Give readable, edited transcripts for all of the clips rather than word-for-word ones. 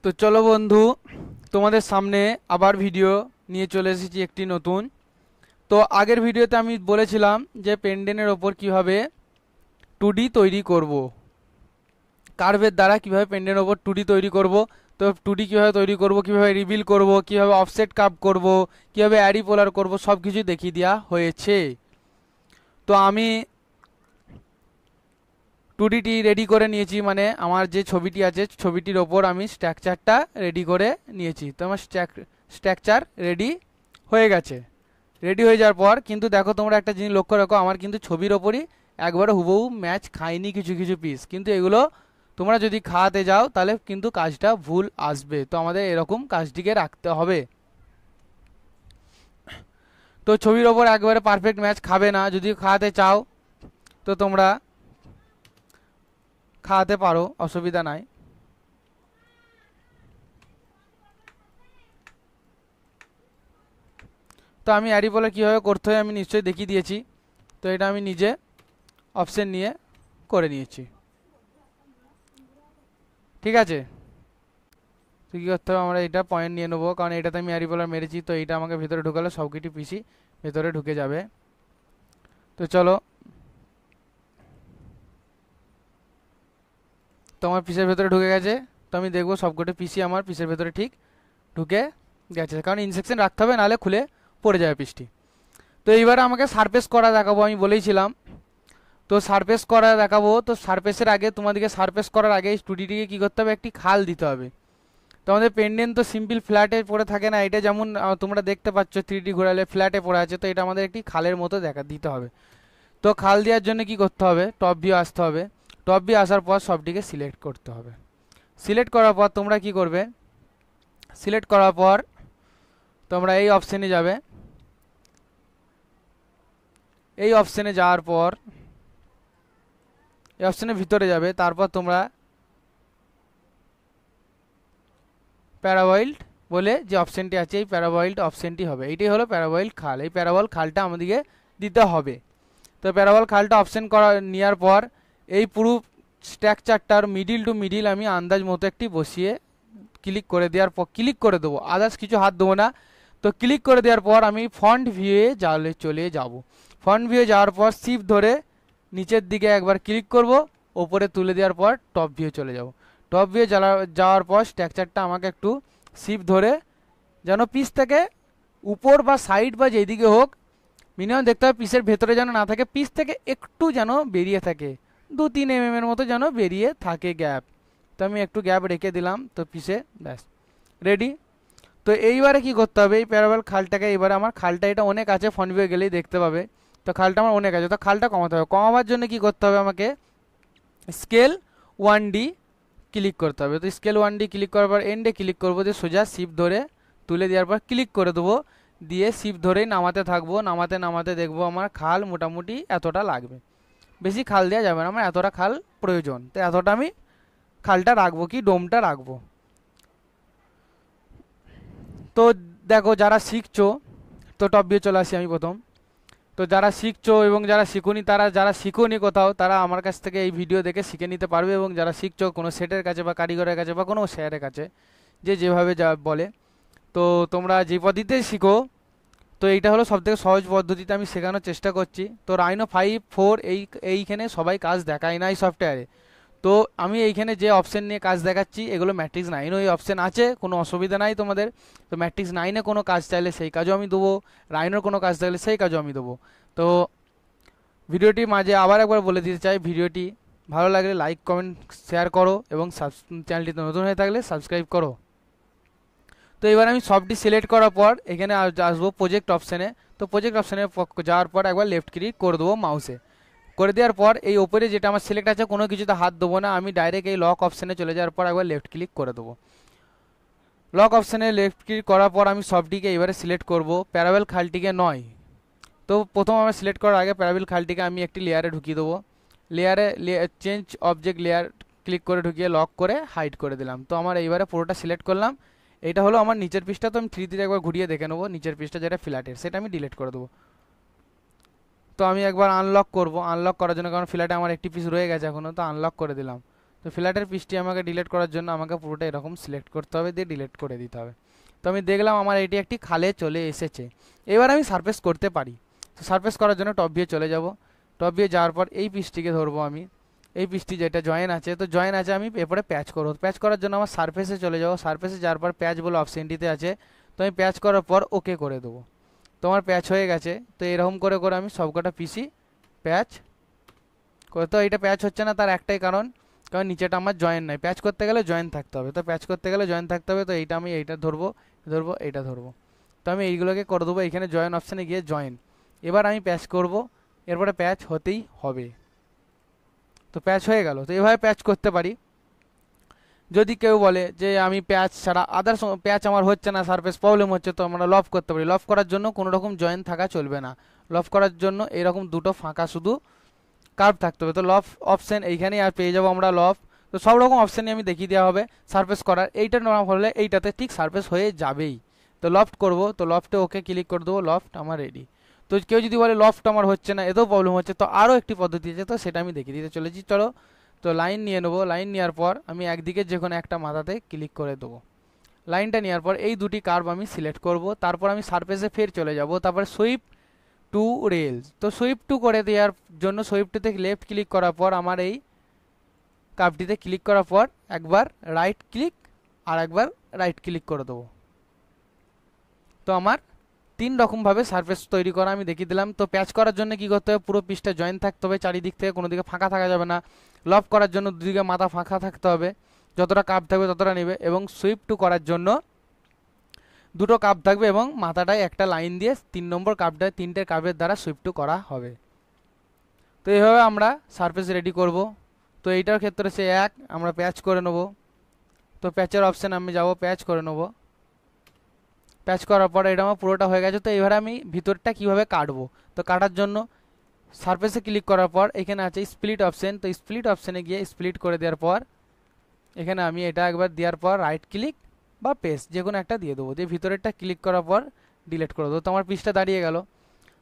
তো চলো বন্ধু, তোমাদের সামনে আবার ভিডিও নিয়ে চলে এসেছি একটি নতুন। তো আগের ভিডিওতে আমি বলেছিলাম যে পেন্ডেনের ওপর কিভাবে 2D তৈরি করব, কার্ভের দ্বারা কিভাবে পেন্ডেনের ওপর 2D তৈরি করব। তো 2D কিভাবে তৈরি করব, কিভাবে রিভিল করব, কিভাবে অফসেট কার্ভ করব, কিভাবে অ্যারি পোলার করব, সব কিছু দেখিয়ে দেওয়া হয়েছে। তো আমি 2Dটি রেডি করে নিয়েছি, মানে আমার যে ছবিটি আছে ছবিটির ওপর আমি স্ট্রাকচারটা রেডি করে নিয়েছি। তো আমার স্ট্রাকচার রেডি হয়ে গেছে। রেডি হয়ে যাওয়ার পর কিন্তু দেখো, তোমরা একটা জিনিস লক্ষ্য রাখো, আমার কিন্তু ছবির ওপরই একবারে হুবহু ম্যাচ খায়নি কিছু কিছু পিস, কিন্তু এগুলো তোমরা যদি খাওয়াতে যাও তাহলে কিন্তু কাজটা ভুল আসবে। তো আমাদের এরকম কাজটিকে রাখতে হবে। তো ছবির ওপর একবারে পারফেক্ট ম্যাচ খাবে না, যদি খাওয়াতে চাও তো তোমরা খাওয়াতে পারো, অসুবিধা নাই। তো আমি অ্যারি পোলার কীভাবে করতে হয় আমি নিশ্চয়ই দেখিয়ে দিয়েছি। তো এটা আমি নিজে অপশন নিয়ে করে নিয়েছি, ঠিক আছে। তো কী করতে হবে, আমরা এটা পয়েন্ট নিয়ে নেবো, কারণ এটাতে আমি অ্যারি পোলার মেরেছি। তো এইটা আমাকে ভেতরে ঢুকালে সব কিছু পিসি ভেতরে ঢুকে যাবে। তো চলো, তো আমার পিসের ভেতরে ঢুকে গেছে। তো আমি দেখবো সবকটি পিসি আমার পিসের ভেতরে ঠিক ঢুকে গেছে, কারণ ইনসেকশন রাখতে হবে, নাহলে খুলে পড়ে যাবে পিসটি। তো এইবারে আমাকে সারফেস করা দেখাবো, আমি বলেইছিলাম। তো সারফেস করা দেখাবো। তো সারফেসের আগে তোমাদেরকে সারফেস করার আগে স্টুডিওটিকে কী করতে হবে, একটি খাল দিতে হবে। তো আমাদের পেন্ডেন্ট তো সিম্পল ফ্ল্যাটে পড়ে থাকে না, এটা যেমন তোমরা দেখতে পাচ্ছ 3D ঘোরালে ফ্ল্যাটে পড়ে আছে। তো এটা আমাদের একটি খালের মতো দিতে হবে। তো খাল দেওয়ার জন্য কি করতে হবে, টপ ভিউ আসতে হবে। টপ ভিউ আসার পর সবটিকে সিলেক্ট করতে হবে। সিলেক্ট করার পর তোমরা কি করবে, সিলেক্ট করার পর তোমরা এই অপশানে যাবে। এই অপশানে যাওয়ার পর এই অপশানের ভিতরে যাবে। তারপর তোমরা প্যারাবয়েল্ড বলে যে অপশানটি আছে, এই প্যারাবয়েল্ড অপশানটি হবে। এইটাই হলো প্যারাবয়েল্ড খাল। এই প্যারাবল খালটা আমাদেরকে দিতে হবে। তো প্যারাবল খালটা অপশান করা নেওয়ার পর এই পুরো স্ট্রাকচারটার মিডিল টু মিডিল আমি আন্দাজ মতো একটি বসিয়ে ক্লিক করে দেওয়ার পর ক্লিক করে দেবো, আদার্স কিছু হাত দেবো না। তো ক্লিক করে দেওয়ার পর আমি ফন্ট ভিউয়ে চলে যাব। ফন্ট ভিউয়ে যাওয়ার পর শিফট ধরে নিচের দিকে একবার ক্লিক করব, ওপরে তুলে দেওয়ার পর টপ ভিউ চলে যাব। টপ ভিউ যাওয়ার পর স্ট্রাকচারটা আমাকে একটু শিফট ধরে যেন পিস থেকে উপর বা সাইড বা যেদিকে হোক, মিনিমাম দেখতে হবে পিসের ভেতরে যেন না থাকে, পিস থেকে একটু যেন বেরিয়ে থাকে, 2-3 mm মতো যেন বেরিয়ে থাকে গ্যাপ। তো আমি একটু গ্যাপ রেখে দিলাম। তো পিসে ব্যাস রেডি। তো এইবারে কি করতে হবে, এই প্যারাবল খালটাকে, এবারে আমার খালটা এটা অনেক আছে, ফ্রন্ট ভিউ গেলেই দেখতে পাবে। তো খালটা আমার অনেক আছে, তো খালটা কমাতে হবে। কমাবার জন্য কি করতে হবে, আমাকে স্কেল 1D ক্লিক করতে হবে। তো স্কেল 1D ক্লিক করার পর এন্ডে ক্লিক করবো, যে সোজা শিপ ধরে তুলে দেওয়ার পর ক্লিক করে দেবো, দিয়ে শিপ ধরেই নামাতে থাকবো। নামাতে নামাতে দেখবো আমার খাল মোটামুটি এতটা লাগবে, বেশি খাল দেওয়া যাবে না, আমার এতটা খাল প্রয়োজন। তো এতটা আমি খালটা রাখবো, কি ডোমটা রাখবো। তো দেখো, যারা শিখছো, তো টপ ভিউ চলে আসি আমি প্রথম। তো যারা শিখছো এবং যারা শিখুনি, যারা শিখুনি কোথাও, তারা আমার কাছ থেকে এই ভিডিও দেখে শিখে নিতে পারবে। এবং যারা শিখছো কোনো সেটের কাছে বা কারিগরের কাছে বা কোনো স্যারের কাছে, যে যেভাবে যা বলে, তো তোমরা যে পদ্ধতিতে শিখো, তো এইটা হলো সবথেকে সহজ পদ্ধতিতে আমি শেখানোর চেষ্টা করছি। তো রাইনো 5.4 এইখানে সবাই কাজ দেখায় না এই সফটওয়্যারে। তো আমি এইখানে যে অপশন নিয়ে কাজ দেখাচ্ছি, এগুলো ম্যাট্রিক্স 9ও এই অপশন আছে, কোনো অসুবিধা নাই তোমাদের। তো ম্যাট্রিক্স 9-এ কোনো কাজ চাইলে সেই কাজও আমি দেবো, রাইনোর কোনো কাজ চাইলে সেই কাজও আমি দেবো। তো ভিডিওটি মাঝে আবার একবার বলে দিতে চাই, ভিডিওটি ভালো লাগলে লাইক কমেন্ট শেয়ার করো, এবং চ্যানেলটিতে নতুন হয়ে থাকলে সাবস্ক্রাইব করো। তো এবার আমি সবটি সিলেক্ট করার পর এখানে আসবো প্রজেক্ট অপশানে। তো প্রজেক্ট অপশানে যাওয়ার পর একবার লেফট ক্লিক করে দেবো মাউসে। করে দেওয়ার পর এই ওপরে যেটা আমার সিলেক্ট আছে কোনো কিছুতে হাত দেবো না, আমি ডাইরেক্ট এই লক অপশানে চলে যাওয়ার পর একবার লেফট ক্লিক করে দেবো। লক অপশানে লেফট ক্লিক করার পর আমি সবটিকে এবারে সিলেক্ট করব, প্যারাবেল খালটিকে নয়। তো প্রথম আমার সিলেক্ট করার আগে প্যারাবেল খালটিকে আমি একটি লেয়ারে ঢুকিয়ে দেবো। লেয়ারে চেঞ্জ অবজেক্ট লেয়ার ক্লিক করে ঢুকিয়ে লক করে হাইড করে দিলাম। তো আমার এইবারে পুরোটা সিলেক্ট করলাম। এটা হলো আমার নিচের পিসটা। তো আমি 3D একবার ঘুরিয়ে দেখে নেবো, নিচের পিসটা যেটা ফ্ল্যাটের, সেটা আমি ডিলিট করে দেবো। তো আমি একবার আনলক করব, আনলক করার জন্য, কারণ ফ্ল্যাটে আমার একটি পিস রয়ে গেছে এখনও, তো আনলক করে দিলাম। তো ফ্ল্যাটের পিসটি আমাকে ডিলিট করার জন্য আমাকে পুরোটা এরকম সিলেক্ট করতে হবে, দিয়ে ডিলিট করে দিতে হবে। তো আমি দেখলাম আমার এটি একটি খালে চলে এসেছে। এবার আমি সারফেস করতে পারি। তো সারফেস করার জন্য টপ ভিউ চলে যাব। টপ ভিউ যাওয়ার পর এই পিসটিকে ধরবো আমি, এই পিসটি যেটা জয়েন আছে, তো জয়েন আছে আমি এরপরে প্যাচ করবো। প্যাচ করার জন্য আমার সারফেসে চলে যাবো। সারফেসে যাওয়ার পর প্যাচ বলে অপশানটিতে আছে, তো আমি প্যাচ করার পর ওকে করে দেবো। তো আমার প্যাচ হয়ে গেছে। তো এরকম করে করে আমি সবকটা পিসি প্যাচ করে। তো এটা প্যাচ হচ্ছে না, তার একটাই কারণ, কারণ নিচেটা আমার জয়েন নাই। প্যাচ করতে গেলে জয়েন থাকতে হবে, তো প্যাচ করতে গেলে জয়েন থাকতে হবে। তো এইটা আমি এইটা ধরবো, ধরবো, এইটা ধরবো। তো আমি এইগুলোকে করে দেবো এখানে জয়েন অপশানে গিয়ে জয়েন। এবার আমি প্যাচ করব, এরপরে প্যাচ হতেই হবে। তো প্যাচ হয়ে গেল। তো এভাবে প্যাচ করতে পারি। যদি কেউ বলে যে আমি প্যাচ ছাড়া আদার্স প্যাচ আমার হচ্ছে না, সারফেস প্রবলেম হচ্ছে, তো আমরা লফ করতে পারি। লফ করার জন্য কোনো রকম জয়েন থাকা চলবে না। লফ করার জন্য এরকম দুটো ফাঁকা শুধু কার্ভ থাকতে হবে। তো লফ অপশান এইখানেই আর পেয়ে যাবো আমরা লফ। তো সব রকম অপশানই আমি দেখিয়ে দেওয়া হবে সারফেস করার। এইটা না হলে এইটাতে ঠিক সারফেস হয়ে যাবেই। তো লফট করব, তো লফটে ওকে ক্লিক করে দেবো, লফট আমার রেডি। তো কেউ যদি বলে লফট আমার হচ্ছে না, এতেও প্রবলেম হচ্ছে, তো আরও একটি পদ্ধতি আছে, তো সেটা আমি দেখিয়ে দিতে চলেছি। চলো, তো লাইন নিয়ে নেবো। লাইন নেওয়ার পর আমি একদিকে যে কোনো একটা মাথাতে ক্লিক করে দেবো। লাইনটা নেওয়ার পর এই দুটি কার্ভ আমি সিলেক্ট করব। তারপর আমি সারফেসে ফের চলে যাব। তারপর সুইপ টু রেলস। তো সুইপ টু করে দেওয়ার জন্য সুইপটিতে লেফট ক্লিক করার পর আমার এই কার্ভটিতে ক্লিক করার পর একবার রাইট ক্লিক আর একবার রাইট ক্লিক করে দেবো। তো আমার 3 রকমভাবে সারফেস তৈরি করা আমি দেখিয়ে দিলাম। তো প্যাচ করার জন্য কি করতে হবে, পুরো পিসটা জয়েন থাকতে হবে, চারিদিক থেকে কোনো দিকে ফাঁকা থাকা যাবে না। লফ করার জন্য দুদিকে মাথা ফাঁকা থাকতে হবে, যতটা কাপ থাকবে ততটা নেবে। এবং সুইপ টু করার জন্য দুটো কাপ থাকবে এবং মাথাটায় একটা লাইন দিয়ে 3 নম্বর কাপটায় 3টে কাপের দ্বারা সুইপ টু করা হবে। তো এইভাবে আমরা সারফেস রেডি করব। তো এইটার ক্ষেত্রে সে এক আমরা প্যাচ করে নেব। তো প্যাচের অপশান আমি যাব, প্যাচ করে নেব। প্যাচ করার পরে এটা আমার পুরোটা হয়ে গেছে। তো এবারে আমি ভিতরটা কিভাবে কাটবো, তো কাটার জন্য সারফেসে ক্লিক করার পর এখানে আছে স্প্লিট অপশান। তো স্প্লিট অপশানে গিয়ে স্প্লিট করে দেওয়ার পর এখানে আমি এটা একবার দেওয়ার পর রাইট ক্লিক বা পেস্ট যে কোনো একটা দিয়ে দেবো, দিয়ে ভিতরেরটা ক্লিক করার পর ডিলিট করে দেবো। তো আমার পিসটা দাঁড়িয়ে গেল।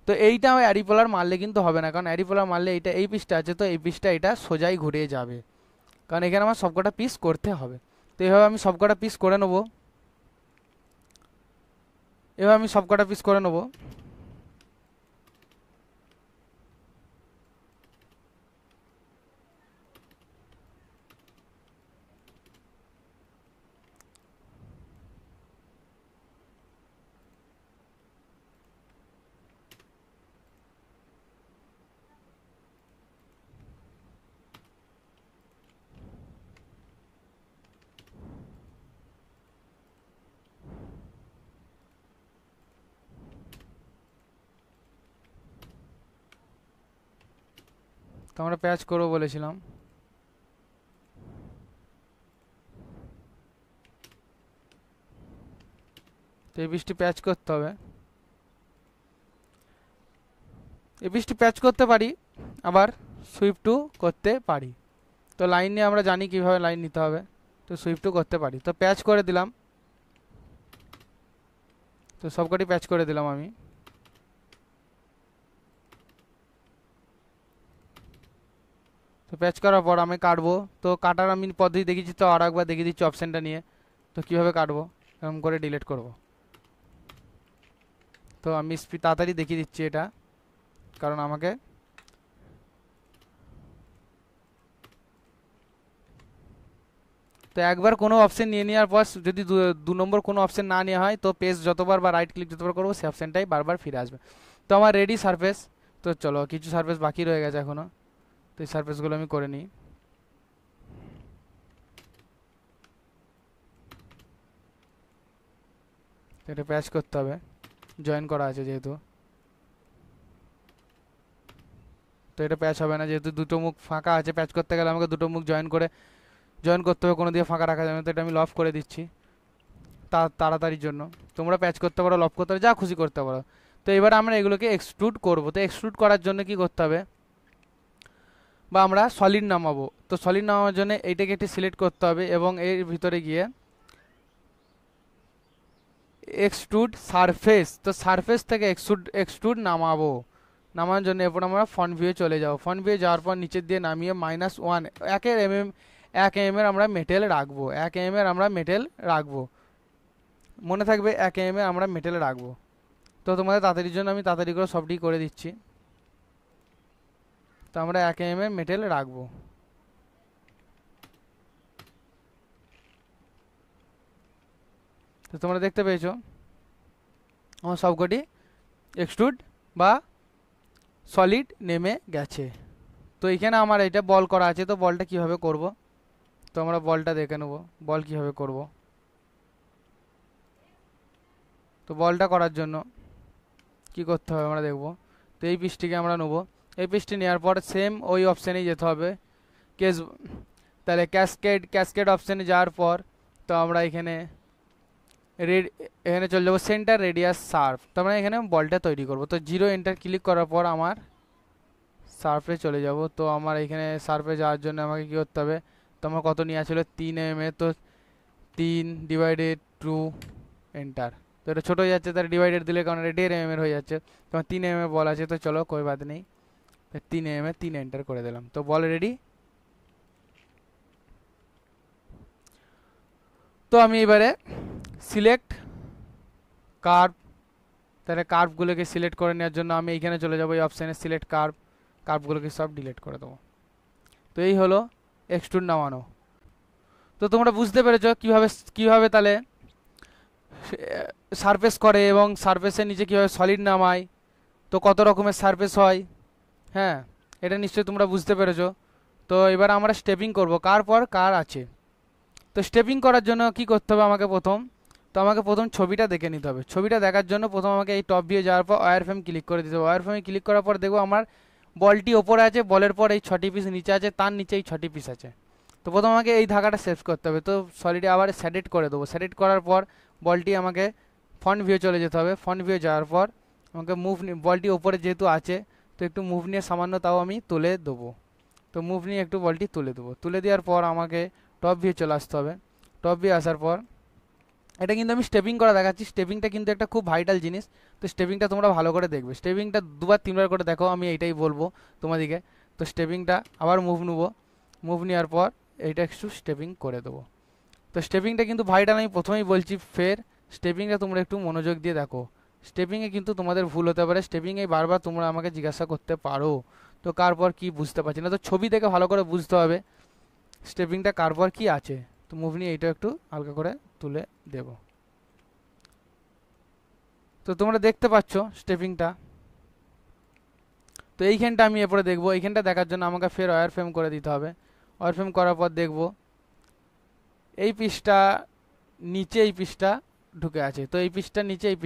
তো এইটা আমি অ্যারিপোলার মারলে কিন্তু হবে না, কারণ অ্যারিপোলার মারলে এইটা এই পিসটা আছে, তো এই পিসটা এটা সোজাই ঘুরে যাবে, কারণ এখানে আমার সবকটা পিস করতে হবে। তো এইভাবে আমি সবকটা পিস করে নেবো। এবার আমি সবকটা পিস করে নেব। তো আমরা প্যাচ করবো বলেছিলাম। তো এই পিসটি প্যাচ করতে হবে। এই পিসটি প্যাচ করতে পারি, আবার সুইপ টু করতে পারি। তো লাইন নিয়ে আমরা জানি কিভাবে লাইন নিতে হবে, তো সুইপ টু করতে পারি। তো প্যাচ করে দিলাম। তো সবকটি প্যাচ করে দিলাম আমি। তো প্যাচ করার পর আমি কাটবো। তো কাটার আমি পদ্ধতি দেখিয়েছি, তো আর একবার দেখিয়ে দিচ্ছি অপশানটা নিয়ে। তো কীভাবে কাটবো, এরকম করে ডিলিট করব। তো আমি তাড়াতাড়ি দেখিয়ে দিচ্ছি এটা, কারণ আমাকে তো একবার কোনো অপশান নিয়ে নেওয়ার পর যদি 2 নম্বর কোনো অপশান না নেওয়া হয়, তো পেজ যতবার বা রাইট ক্লিক যতবার করবো সেই অপশানটাই বারবার ফিরে আসবে। তো আমার রেডি সারফেস। তো চলো, কিছু সারফেস বাকি রয়ে গেছে এখনও, তো এই সারফেসগুলো আমি করে নিই। তো এটা প্যাচ করতে হবে, জয়েন করা আছে যেহেতু। তো এটা প্যাচ হবে না, যেহেতু দুটো মুখ ফাঁকা আছে। প্যাচ করতে গেলে আমাকে দুটো মুখ জয়েন করতে হবে, কোনো দিয়ে ফাঁকা রাখা যাবে না। তো এটা আমি লফ করে দিচ্ছি তাড়াতাড়ির জন্য। তোমরা প্যাচ করতে পারো, লফ করতে পারো, যা খুশি করতে পারো। তো এবার আমরা এগুলোকে এক্সট্রুড করবো। তো এক্সট্রুড করার জন্য কি করতে হবে, বা আমরা সলিড নামাবো। তো সলিড নামানোর জন্য এইটাকে একটি সিলেক্ট করতে হবে এবং এর ভিতরে গিয়ে এক্সট্রুড সারফেস, তো সারফেস থেকে এক্সট্রুড নামানোর জন্য এরপর আমরা ফ্রন্ট ভিউ চলে যাবো। ফ্রন্ট ভিউ যাওয়ার পর নিচের দিয়ে নামিয়ে -1 1 1 mm এর আমরা মেটেল রাখবো, 1 mm এর আমরা মেটেল রাখবো, মনে থাকবে 1 mm এর আমরা মেটেল রাখবো। তো তোমাদের তাড়াতাড়ির জন্য আমি তাড়াতাড়ি করে সবটি করে দিচ্ছি। তো আমরা 1 mm এর মেটেল রাখবো। তো তোমরা দেখতে পেয়েছো আমার সবকটি এক্সট্রুড বা সলিড নেমে গেছে। তো এখানে আমার এটা বল করা আছে, তো বলটা কিভাবে করব, তো আমরা বলটা দেখে নেব বল কিভাবে করব। তো বলটা করার জন্য কি করতে হবে আমরা দেখব। তো এই পিসটিকে আমরা নেব, এই পিসটি নেওয়ার পর সেম ওই অপশানেই যেতে হবে, কেস তাহলে ক্যাসকেড অপশানে যাওয়ার পর তো আমরা এখানে এখানে চলে যাবো সেন্টার রেডিয়াস সার্ফ, তো আমরা এখানে বলটা তৈরি করব। তো 0 এন্টার ক্লিক করার পর আমার সার্ফে চলে যাব। তো আমার এখানে সার্ফে যাওয়ার জন্য আমাকে কী করতে হবে, তো আমার কত নিয়ে আসলে 3 mm, তো 3/2 এন্টার। তো এটা ছোটো হয়ে যাচ্ছে, তার ডিভাইডেড দিলে কারণ এটা 1.5 mm হয়ে যাচ্ছে, তোমার 3 mm বল আছে, তো চলো কোই বাদ নেই, 3 mm 3 এন্টার করে দিলাম। তো বল রেডি। তো আমি এবারে সিলেক্ট কার্ভ, তাহলে কার্ভগুলোকে সিলেক্ট করে নেওয়ার জন্য আমি এইখানে চলে যাবো এই অপশানে সিলেক্ট কার্ভ, কার্ভগুলোকে সব ডিলিট করে দেবো। তো এই হলো এক্সট্রুড নামানো। তো তোমরা বুঝতে পেরেছো কিভাবে তাহলে সারফেস করে এবং সারফেসের নিচে কীভাবে সলিড নামায়, তো কত রকমের সারফেস হয়। হ্যাঁ, এটা নিশ্চয়ই তোমরা বুঝতে পেরেছো। তো এবার আমরা স্টেপিং করব, কার পর কার আছে। তো স্টেপিং করার জন্য কি করতে হবে আমাকে প্রথম ছবিটা দেখে নিতে হবে। ছবিটা দেখার জন্য প্রথম আমাকে এই টপ ভিউ যাওয়ার পর ওয়্যার ফ্রেম ক্লিক করে দিতে হবে। ওয়্যার ফ্রেমে ক্লিক করার পর দেখবো আমার বলটি ওপরে আছে, বলের পর এই 6টি পিস নিচে আছে, তার নিচে এই 6টি পিস আছে। তো প্রথম আমাকে এই ধাগাটা সেভ করতে হবে। তো সলিডে আবার স্যাডেট করে দেবো, স্যাডেট করার পর বলটি আমাকে ফ্রন্ট ভিউ চলে যেতে হবে। ফ্রন্ট ভিউ যাওয়ার পর আমাকে মুভ, বলটি ওপরে যেহেতু আছে তো একটু মুভ নিয়ে সামান্য তাও আমি তুলে দেবো। তো মুভ নিয়ে একটু বলটি তুলে দেবো, তুলে দেওয়ার পর আমাকে টপ ভিউ চলে আসতে হবে। টপ ভিউ আসার পর এটা কিন্তু আমি স্টেপিং করা দেখাচ্ছি, স্টেপিংটা কিন্তু একটা খুব ভাইটাল জিনিস। তো স্টেপিংটা তোমরা ভালো করে দেখবে, স্টেপিংটা 2-3বার করে দেখো, আমি এইটাই বলবো তোমাদেরকে। তো স্টেপিংটা আবার মুভ নেবো, মুভ নেওয়ার পর এইটা একটু স্টেপিং করে দেবো। তো স্টেপিংটা কিন্তু ভাইটাল, আমি প্রথমেই বলছি, ফের স্টেপিংটা তোমরা একটু মনোযোগ দিয়ে দেখো। স্টেপিংয়ে কিন্তু তোমাদের ভুল হতে পারে, স্টেপিংয়ে বারবার তোমরা আমাকে জিজ্ঞাসা করতে পারো তো কার পর কী বুঝতে পারছি না, তো ছবি দেখে ভালো করে বুঝতে হবে স্টেপিংটা কার পর কী আছে। তো মুভ নিয়ে এইটা একটু হালকা করে তুলে দেব। তো তোমরা দেখতে পাচ্ছ স্টেপিংটা। তো এইখানটা আমি এরপরে দেখবো, এইখানটা দেখার জন্য আমাকে ফের ওয়্যার ফ্রেম করে দিতে হবে। ওয়্যার ফ্রেম করার পর দেখব এই পিসটা নিচে এই পিসটা ঢুকে আছে, তো এই পিসটার নিচে এই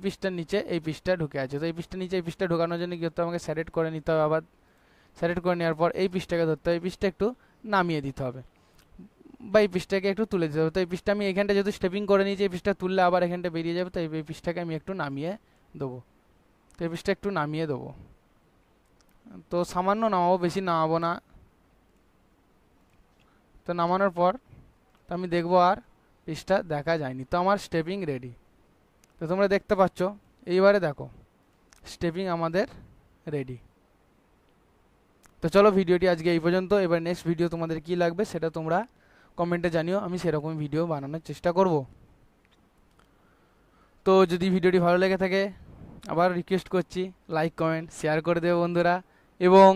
পিসটার নিচে এই পিসটা ঢুকে আছে। তো এই পিসটার নিচে এই পিসটা ঢোকানোর জন্য কি করতে হবে, আমাকে স্যারেট করে নিতে হবে। আবার স্যারেট করে নেওয়ার পর এই পিসটাকে ধরতে হবে, এই পিসটা একটু নামিয়ে দিতে হবে বা এই পিসটাকে একটু তুলে দিতে হবে। তো এই পিসটা আমি এখানটা যেহেতু স্টেপিং করে নিয়েছি, এই পিসটা তুললে আবার এখানটা বেরিয়ে যাবে, তো এই পিসটাকে আমি একটু নামিয়ে দেবো। তো এই পিসটা একটু নামিয়ে দেবো, তো সামান্য নামাবো, বেশি নামাবো না। তো নামানোর পর তো আমি দেখবো আর পিসটা দেখা যায়নি, তো আমার স্টেপিং রেডি। তো তোমরা দেখতে পাচ্ছ, এইবারে দেখো স্টেপিং আমাদের রেডি। তো চলো ভিডিওটি আজকে এই পর্যন্ত, এবার নেক্সট ভিডিও তোমাদের কি লাগবে সেটা তোমরা কমেন্টে জানিও, আমি সেরকম ভিডিও বানানোর চেষ্টা করব। তো যদি ভিডিওটি ভালো লেগে থাকে আবার রিকোয়েস্ট করছি লাইক কমেন্ট শেয়ার করে দেবে বন্ধুরা, এবং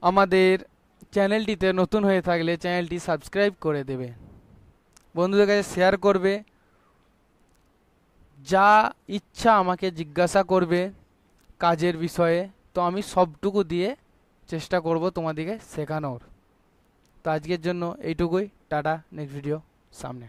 আমাদের চ্যানেলটিতে নতুন হয়ে থাকলে চ্যানেলটি সাবস্ক্রাইব করে দেবে, বন্ধুদের কাছে শেয়ার করবে, যা ইচ্ছা আমাকে জিজ্ঞাসা করবে কাজের বিষয়ে, তো আমি সবটুকু দিয়ে চেষ্টা করব তোমাদেরকে শেখানোর। তো আজকের জন্য এইটুকুই, টাটা, নেক্সট ভিডিও সামনে।